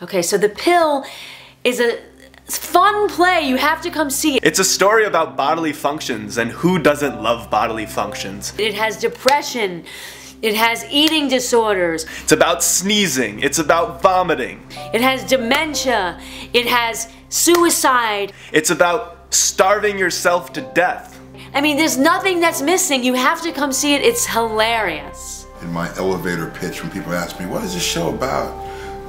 Okay, so The Pill is a fun play. You have to come see it. It's a story about bodily functions, and who doesn't love bodily functions? It has depression. It has eating disorders. It's about sneezing. It's about vomiting. It has dementia. It has suicide. It's about starving yourself to death. I mean, there's nothing that's missing. You have to come see it. It's hilarious. In my elevator pitch, when people ask me, what is this show about?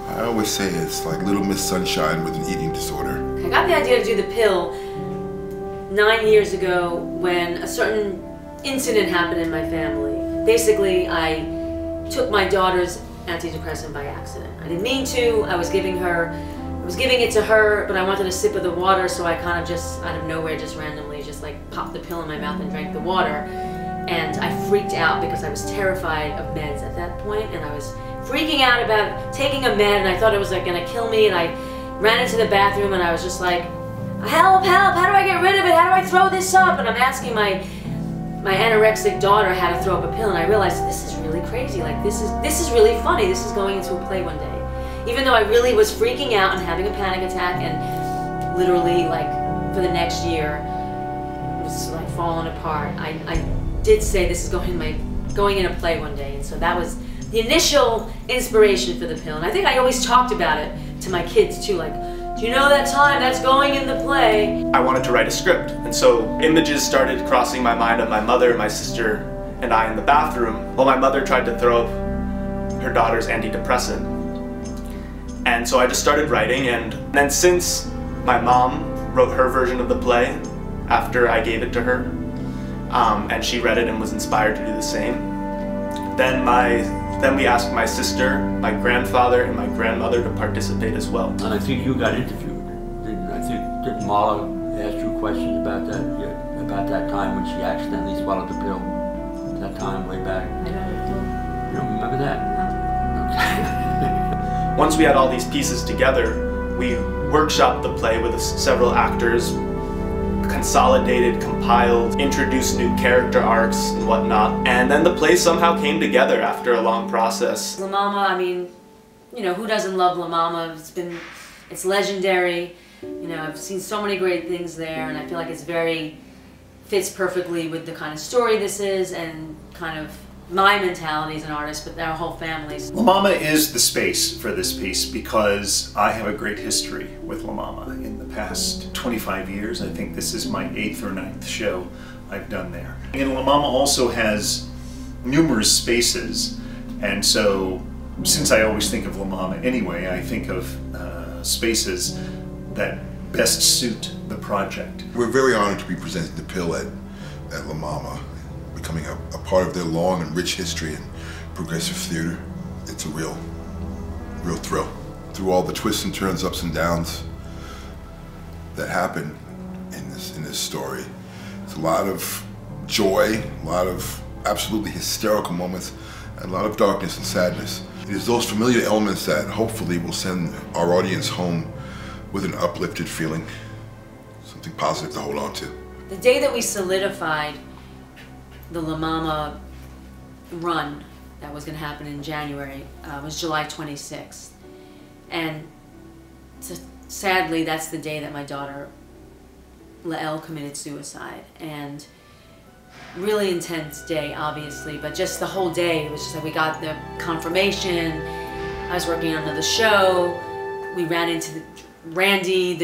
I always say it's like Little Miss Sunshine with an eating disorder. I got the idea to do The Pill 9 years ago when a certain incident happened in my family. Basically, I took my daughter's antidepressant by accident. I didn't mean to. I was giving it to her, but I wanted a sip of the water, so I kind of just, out of nowhere, just randomly just like popped the pill in my mouth and drank the water. And I freaked out because I was terrified of meds at that point, and I was freaking out about taking a med, and I thought it was like gonna kill me, and I ran into the bathroom and I was just like, help, help, how do I get rid of it? How do I throw this up? And I'm asking my anorexic daughter how to throw up a pill, and I realized this is really crazy. Like this is really funny. This is going into a play one day. Even though I really was freaking out and having a panic attack, and literally like for the next year it was like falling apart. I did say this is going in a play one day, and so that was the initial inspiration for The Pill. And I think I always talked about it to my kids too, like, do you know that time that's going in the play? I wanted to write a script, and so images started crossing my mind of my mother, my sister, and I in the bathroom while my mother tried to throw up her daughter's antidepressant. And so I just started writing, and then since my mom wrote her version of the play after I gave it to her, and she read it and was inspired to do the same, then we asked my sister, my grandfather, and my grandmother to participate as well. And I think you got interviewed. Did Mala ask you questions about that? Yeah, about that time when she accidentally swallowed the pill? That time way back? I don't You don't remember that? know. Once we had all these pieces together, we workshopped the play with several actors, consolidated, compiled, introduced new character arcs and whatnot, and then the play somehow came together after a long process. LaMama, I mean, you know, who doesn't love LaMama? It's legendary. You know, I've seen so many great things there, and I feel like fits perfectly with the kind of story this is and kind of my mentality as an artist, but our whole families. LaMama is the space for this piece because I have a great history with LaMama. In the past 25 years, I think this is my 8th or 9th show I've done there. And LaMama also has numerous spaces, and so since I always think of LaMama anyway, I think of spaces that best suit the project. We're very honored to be presenting The Pill at LaMama, becoming a part of their long and rich history in progressive theater. It's a real thrill. Through all the twists and turns, ups and downs that happen in this story, it's a lot of joy, a lot of absolutely hysterical moments, and a lot of darkness and sadness. It is those familiar elements that hopefully will send our audience home with an uplifted feeling, something positive to hold on to. The day that we solidified the LaMama run that was going to happen in January was July 26th. And sadly, that's the day that my daughter, Lael, committed suicide. And really intense day, obviously, but just the whole day, it was just like we got the confirmation. I was working on another show. We ran into Randy,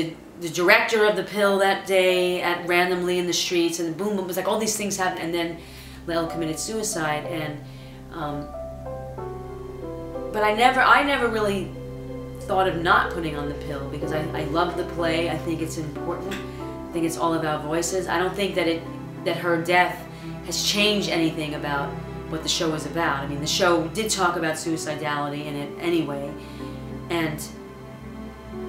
the director of The Pill, that day randomly in the streets, and boom, it was like all these things happened, and then Lael committed suicide. And but I never really thought of not putting on The Pill because I love the play. I think it's important. I think it's all about voices. I don't think that her death has changed anything about what the show was about. I mean, the show did talk about suicidality in it anyway, and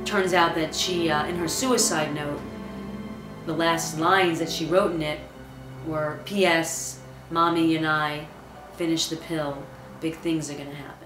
turns out that she, in her suicide note, the last lines that she wrote in it were, P.S. Mommy and I finished The Pill. Big things are gonna happen.